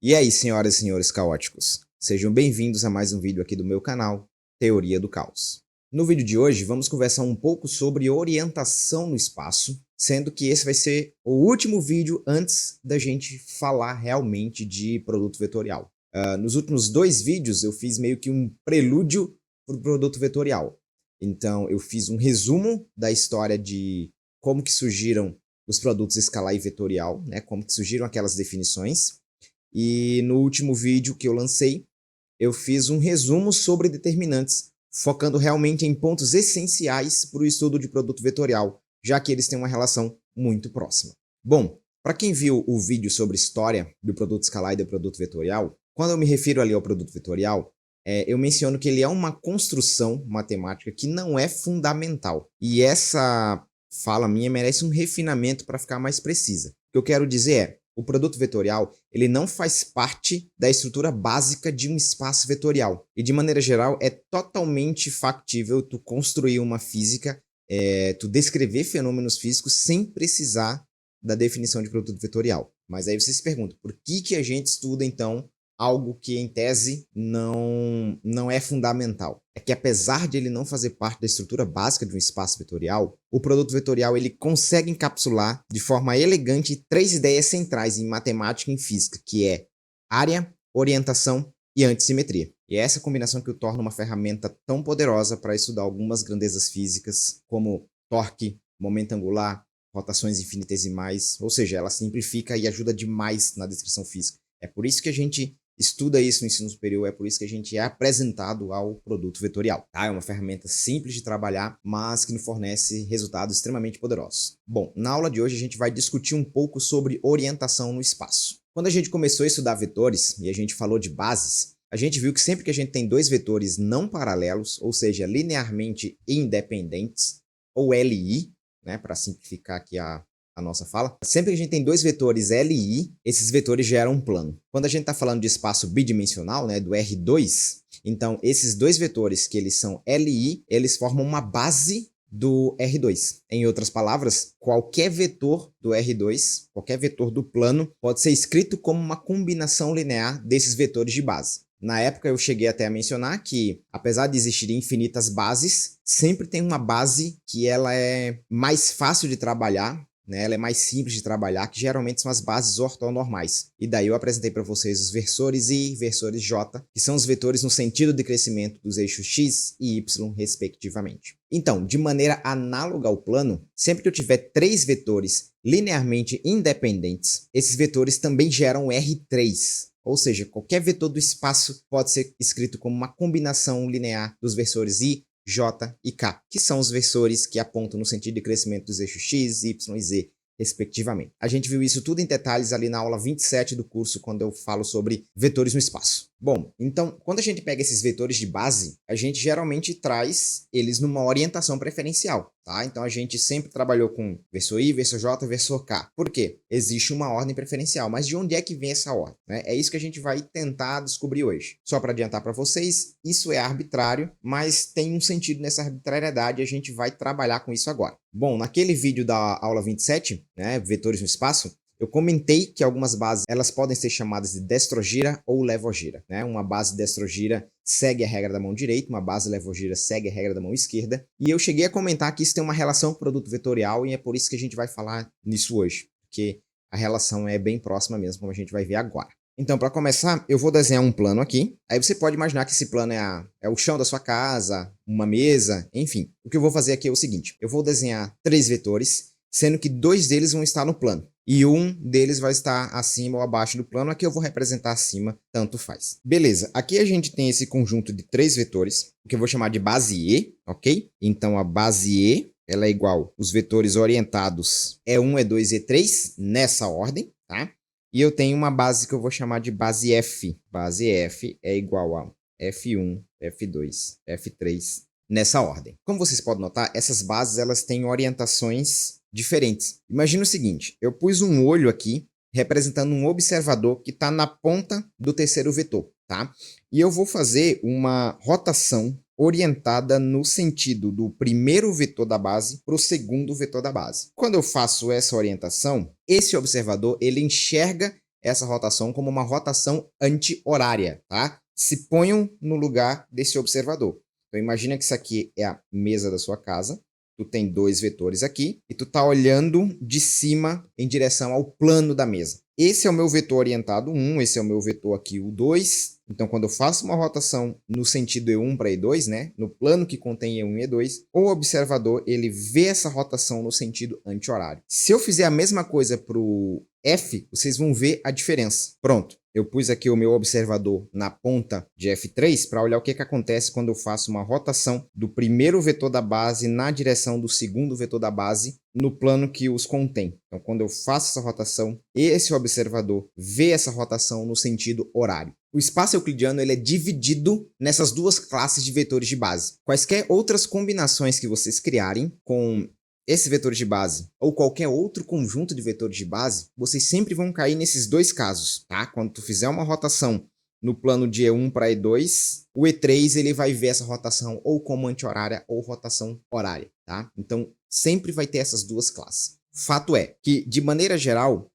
E aí, senhoras e senhores caóticos, sejam bem-vindos a mais um vídeo aqui do meu canal, Teoria do Caos. No vídeo de hoje, vamos conversar um pouco sobre orientação no espaço, sendo que esse vai ser o último vídeo antes da gente falar realmente de produto vetorial. Nos últimos dois vídeos, eu fiz meio que um prelúdio para o produto vetorial. Então, eu fiz um resumo da história de como que surgiram os produtos escalar e vetorial, né? Como que surgiram aquelas definições. E no último vídeo que eu lancei, eu fiz um resumo sobre determinantes, focando realmente em pontos essenciais para o estudo de produto vetorial, já que eles têm uma relação muito próxima. Bom, para quem viu o vídeo sobre história do produto escalar e do produto vetorial, quando eu me refiro ali ao produto vetorial, eu menciono que ele é uma construção matemática que não é fundamental. E essa fala minha merece um refinamento para ficar mais precisa. O que eu quero dizer é, o produto vetorial ele não faz parte da estrutura básica de um espaço vetorial. E de maneira geral, é totalmente factível tu construir uma física, tu descrever fenômenos físicos sem precisar da definição de produto vetorial. Mas aí você se pergunta, por que a gente estuda então algo que em tese não é fundamental? É que apesar de ele não fazer parte da estrutura básica de um espaço vetorial, o produto vetorial ele consegue encapsular de forma elegante três ideias centrais em matemática e em física, que é área, orientação e antissimetria. E é essa combinação que o torna uma ferramenta tão poderosa para estudar algumas grandezas físicas, como torque, momento angular, rotações infinitesimais, ou seja, ela simplifica e ajuda demais na descrição física. É por isso que a gente estuda isso no ensino superior, é por isso que a gente é apresentado ao produto vetorial. Tá? É uma ferramenta simples de trabalhar, mas que nos fornece resultados extremamente poderosos. Bom, na aula de hoje a gente vai discutir um pouco sobre orientação no espaço. Quando a gente começou a estudar vetores e a gente falou de bases, a gente viu que sempre que a gente tem dois vetores não paralelos, ou seja, linearmente independentes, ou LI, né, para simplificar aqui a nossa fala, sempre que a gente tem dois vetores L e I, esses vetores geram um plano. Quando a gente está falando de espaço bidimensional, né, do R2, então esses dois vetores que eles são L e I, eles formam uma base do R2. Em outras palavras, qualquer vetor do R2, qualquer vetor do plano, pode ser escrito como uma combinação linear desses vetores de base. Na época eu cheguei até a mencionar que, apesar de existirem infinitas bases, sempre tem uma base que ela é mais fácil de trabalhar, né? Ela é mais simples de trabalhar, que geralmente são as bases ortonormais. E daí eu apresentei para vocês os versores I e versores J, que são os vetores no sentido de crescimento dos eixos X e Y, respectivamente. Então, de maneira análoga ao plano, sempre que eu tiver três vetores linearmente independentes, esses vetores também geram R3. Ou seja, qualquer vetor do espaço pode ser escrito como uma combinação linear dos versores I, J e K, que são os versores que apontam no sentido de crescimento dos eixos X, Y e Z, respectivamente. A gente viu isso tudo em detalhes ali na aula 27 do curso, quando eu falo sobre vetores no espaço. Bom, então, quando a gente pega esses vetores de base, a gente geralmente traz eles numa orientação preferencial, tá? Então, a gente sempre trabalhou com versor I, versor J, versor K. Por quê? Existe uma ordem preferencial, mas de onde é que vem essa ordem? Né? É isso que a gente vai tentar descobrir hoje. Só para adiantar para vocês, isso é arbitrário, mas tem um sentido nessa arbitrariedade e a gente vai trabalhar com isso agora. Bom, naquele vídeo da aula 27, né, vetores no espaço, eu comentei que algumas bases elas podem ser chamadas de destrogira ou levogira. Né? Uma base destrogira segue a regra da mão direita, uma base levogira segue a regra da mão esquerda. E eu cheguei a comentar que isso tem uma relação com o produto vetorial e é por isso que a gente vai falar nisso hoje, porque a relação é bem próxima mesmo, como a gente vai ver agora. Então, para começar, eu vou desenhar um plano aqui. Aí você pode imaginar que esse plano é o chão da sua casa, uma mesa, enfim. O que eu vou fazer aqui é o seguinte, eu vou desenhar três vetores, sendo que dois deles vão estar no plano. E um deles vai estar acima ou abaixo do plano, aqui eu vou representar acima, tanto faz. Beleza, aqui a gente tem esse conjunto de três vetores, que eu vou chamar de base E, ok? Então a base E, ela é igual os vetores orientados E1, E2 e E3, nessa ordem, tá? E eu tenho uma base que eu vou chamar de base F. Base F é igual a F1, F2, F3, nessa ordem. Como vocês podem notar, essas bases elas têm orientações diferentes. Imagina o seguinte, eu pus um olho aqui representando um observador que está na ponta do terceiro vetor, tá? E eu vou fazer uma rotação orientada no sentido do primeiro vetor da base para o segundo vetor da base. Quando eu faço essa orientação, esse observador ele enxerga essa rotação como uma rotação anti-horária, tá? Se ponham no lugar desse observador. Então, imagina que isso aqui é a mesa da sua casa. Tu tem dois vetores aqui e tu tá olhando de cima em direção ao plano da mesa. Esse é o meu vetor orientado 1, esse é o meu vetor aqui, o 2. Então, quando eu faço uma rotação no sentido E1 para E2, né, no plano que contém E1 e E2, o observador ele vê essa rotação no sentido anti-horário. Se eu fizer a mesma coisa para o F, vocês vão ver a diferença. Pronto. Eu pus aqui o meu observador na ponta de F3 para olhar o que acontece quando eu faço uma rotação do primeiro vetor da base na direção do segundo vetor da base no plano que os contém. Então, quando eu faço essa rotação, esse observador vê essa rotação no sentido horário. O espaço euclidiano ele é dividido nessas duas classes de vetores de base. Quaisquer outras combinações que vocês criarem com esse vetor de base ou qualquer outro conjunto de vetores de base, vocês sempre vão cair nesses dois casos, tá? Quando tu fizer uma rotação no plano de E1 para E2, o E3 ele vai ver essa rotação ou como anti-horária ou rotação horária, tá? Então, sempre vai ter essas duas classes. Fato é que, de maneira geral,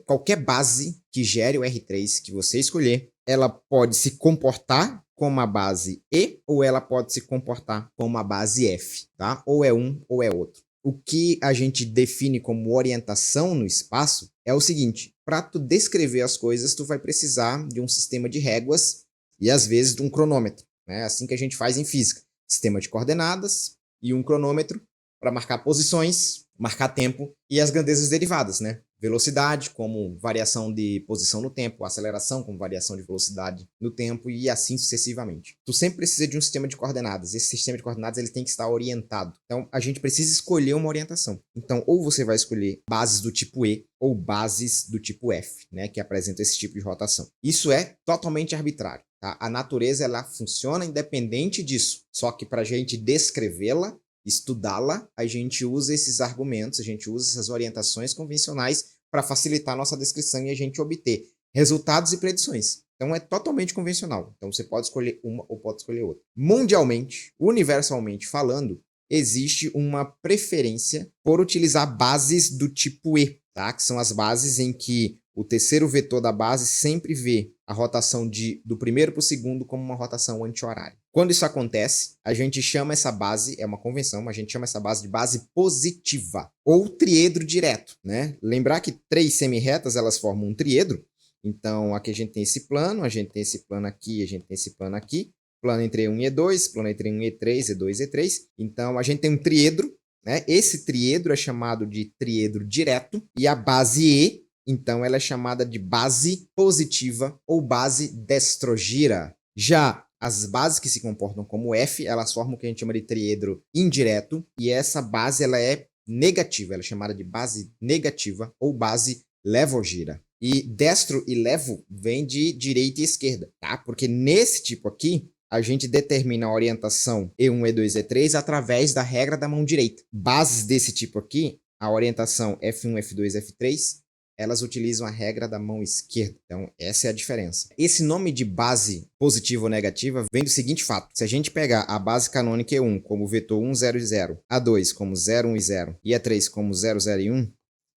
qualquer base que gere o R3 que você escolher, ela pode se comportar como uma base E ou ela pode se comportar como uma base F, tá? Ou é um ou é outro. O que a gente define como orientação no espaço é o seguinte: para tu descrever as coisas, tu vai precisar de um sistema de réguas e às vezes de um cronômetro, né? Assim que a gente faz em física, sistema de coordenadas e um cronômetro para marcar posições, marcar tempo e as grandezas derivadas, né? Velocidade como variação de posição no tempo, aceleração como variação de velocidade no tempo e assim sucessivamente. Tu sempre precisa de um sistema de coordenadas. Esse sistema de coordenadas ele tem que estar orientado. Então, a gente precisa escolher uma orientação. Então, ou você vai escolher bases do tipo E ou bases do tipo F, né, que apresentam esse tipo de rotação. Isso é totalmente arbitrário. Tá? A natureza ela funciona independente disso. Só que para a gente descrevê-la, estudá-la, a gente usa esses argumentos, a gente usa essas orientações convencionais para facilitar a nossa descrição e a gente obter resultados e predições. Então é totalmente convencional. Então você pode escolher uma ou pode escolher outra. Mundialmente, universalmente falando, existe uma preferência por utilizar bases do tipo E, tá? Que são as bases em que o terceiro vetor da base sempre vê a rotação do primeiro para o segundo como uma rotação anti-horária. Quando isso acontece, a gente chama essa base, é uma convenção, mas a gente chama essa base de base positiva, ou triedro direto, né? Lembrar que três semirretas, elas formam um triedro. Então, aqui a gente tem esse plano, a gente tem esse plano aqui, a gente tem esse plano aqui, plano entre E1 e E2, plano entre E1 e E3, E2 e E3. Então, a gente tem um triedro, né? Esse triedro é chamado de triedro direto, e a base E, então, ela é chamada de base positiva ou base destrogira. Já as bases que se comportam como F, elas formam o que a gente chama de triedro indireto, e essa base ela é negativa, ela é chamada de base negativa ou base levogira. E destro e levo vem de direita e esquerda, tá? Porque nesse tipo aqui, a gente determina a orientação E1, E2, E3 através da regra da mão direita. Bases desse tipo aqui, a orientação F1, F2, F3, elas utilizam a regra da mão esquerda. Então, essa é a diferença. Esse nome de base positiva ou negativa vem do seguinte fato. Se a gente pegar a base canônica E1 como vetor 1, 0 e 0, A2 como 0, 1 e 0 e A3 como 0, 0 e 1,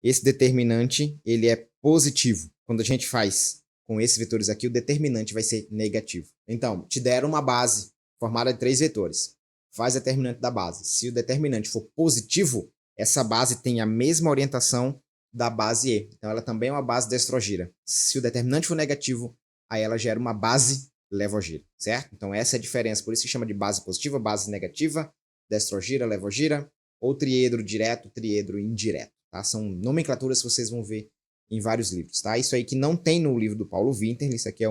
esse determinante ele é positivo. Quando a gente faz com esses vetores aqui, o determinante vai ser negativo. Então, te deram uma base formada de 3 vetores. Faz o determinante da base. Se o determinante for positivo, essa base tem a mesma orientação da base E. Então, ela também é uma base destrogira. Se o determinante for negativo, aí ela gera uma base levogira, certo? Então, essa é a diferença. Por isso que chama de base positiva, base negativa, destrogira, levogira, ou triedro direto, triedro indireto. Tá? São nomenclaturas que vocês vão ver em vários livros. Tá? Isso aí que não tem no livro do Paulo Winter, isso aqui é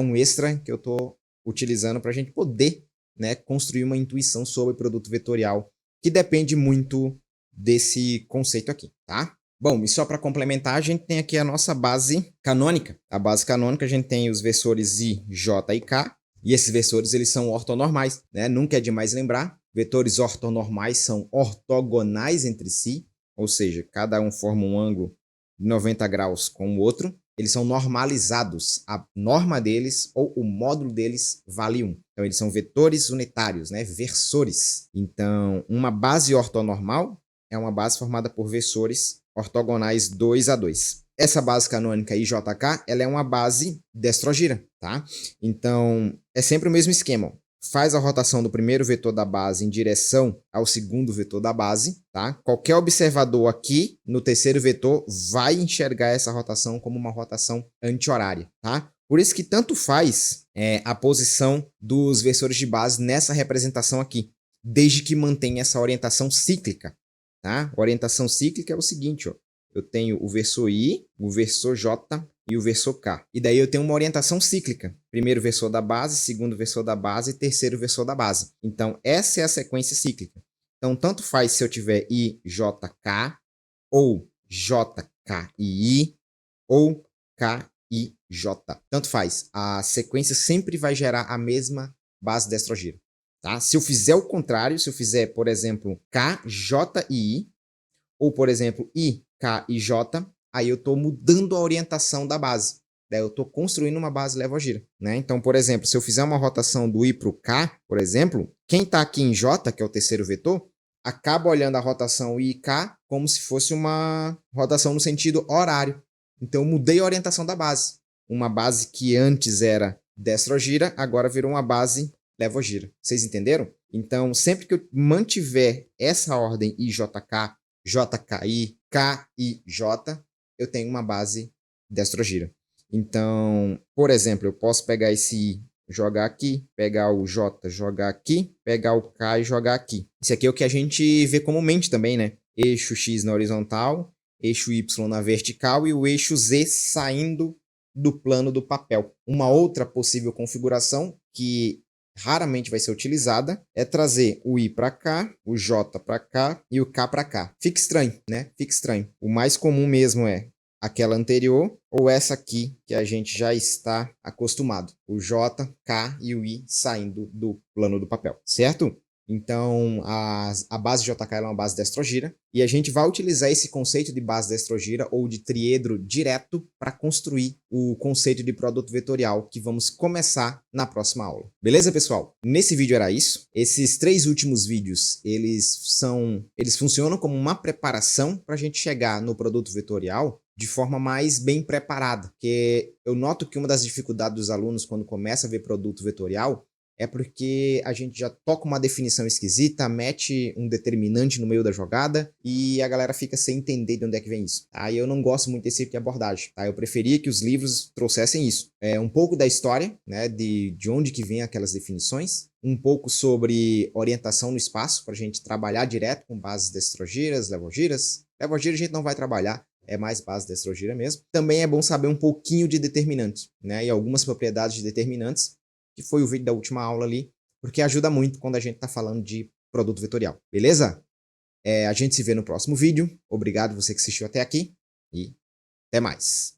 um extra que eu estou utilizando para a gente poder, né, construir uma intuição sobre produto vetorial que depende muito desse conceito aqui. Tá? Bom, e só para complementar, a gente tem aqui a nossa base canônica. A base canônica a gente tem os versores I, J e K, e esses versores eles são ortonormais, né? Nunca é demais lembrar, vetores ortonormais são ortogonais entre si, ou seja, cada um forma um ângulo de 90 graus com o outro. Eles são normalizados, a norma deles ou o módulo deles vale 1. Então eles são vetores unitários, né? Versores. Então uma base ortonormal é uma base formada por versores ortogonais 2 a 2. essa base canônica IJK, ela é uma base destrogira, tá? Então, é sempre o mesmo esquema. Faz a rotação do primeiro vetor da base em direção ao segundo vetor da base, tá? Qualquer observador aqui no terceiro vetor vai enxergar essa rotação como uma rotação anti-horária, tá? Por isso que tanto faz a posição dos versores de base nessa representação aqui, desde que mantenha essa orientação cíclica, tá? A orientação cíclica é o seguinte, ó. Eu tenho o versor I, o versor J e o versor K. E daí eu tenho uma orientação cíclica. Primeiro versor da base, segundo versor da base e terceiro versor da base. Então, essa é a sequência cíclica. Então, tanto faz se eu tiver IJK, ou JKI, ou KIJ. Tanto faz. A sequência sempre vai gerar a mesma base destrogira. Tá? Se eu fizer o contrário, se eu fizer, por exemplo, KJI, ou, por exemplo, I, K e J, aí eu estou mudando a orientação da base. Daí eu estou construindo uma base levogira, né? Então, por exemplo, se eu fizer uma rotação do I para o K, por exemplo, quem está aqui em J, que é o terceiro vetor, acaba olhando a rotação I e K como se fosse uma rotação no sentido horário. Então, eu mudei a orientação da base. Uma base que antes era destrogira, agora virou uma base levogira. Vocês entenderam? Então, sempre que eu mantiver essa ordem IJK, JKI, KIJ, eu tenho uma base destrogira. Então, por exemplo, eu posso pegar esse I, jogar aqui, pegar o J, jogar aqui, pegar o K e jogar aqui. Isso aqui é o que a gente vê comumente também, né? Eixo X na horizontal, eixo Y na vertical e o eixo Z saindo do plano do papel. Uma outra possível configuração que raramente vai ser utilizada, é trazer o I para cá, o J para cá e o K para cá. Fica estranho, né? Fica estranho. O mais comum mesmo é aquela anterior ou essa aqui que a gente já está acostumado. O J, K e o I saindo do plano do papel, certo? Então, a base JK é uma base destrogira e a gente vai utilizar esse conceito de base destrogira ou de triedro direto para construir o conceito de produto vetorial que vamos começar na próxima aula. Beleza, pessoal? Nesse vídeo era isso. Esses 3 últimos vídeos, eles funcionam como uma preparação para a gente chegar no produto vetorial de forma mais bem preparada, porque eu noto que uma das dificuldades dos alunos quando começa a ver produto vetorial é porque a gente já toca uma definição esquisita, mete um determinante no meio da jogada e a galera fica sem entender de onde é que vem isso. Aí eu não gosto muito desse tipo de abordagem. Tá? Eu preferia que os livros trouxessem isso. Um pouco da história, né, de onde que vem aquelas definições, um pouco sobre orientação no espaço, para a gente trabalhar direto com bases destrogiras, levogiras. Levogira a gente não vai trabalhar, é mais base destrogira mesmo. Também é bom saber um pouquinho de determinantes, né, e algumas propriedades de determinantes, que foi o vídeo da última aula ali, porque ajuda muito quando a gente está falando de produto vetorial, beleza? A gente se vê no próximo vídeo. Obrigado você que assistiu até aqui e até mais.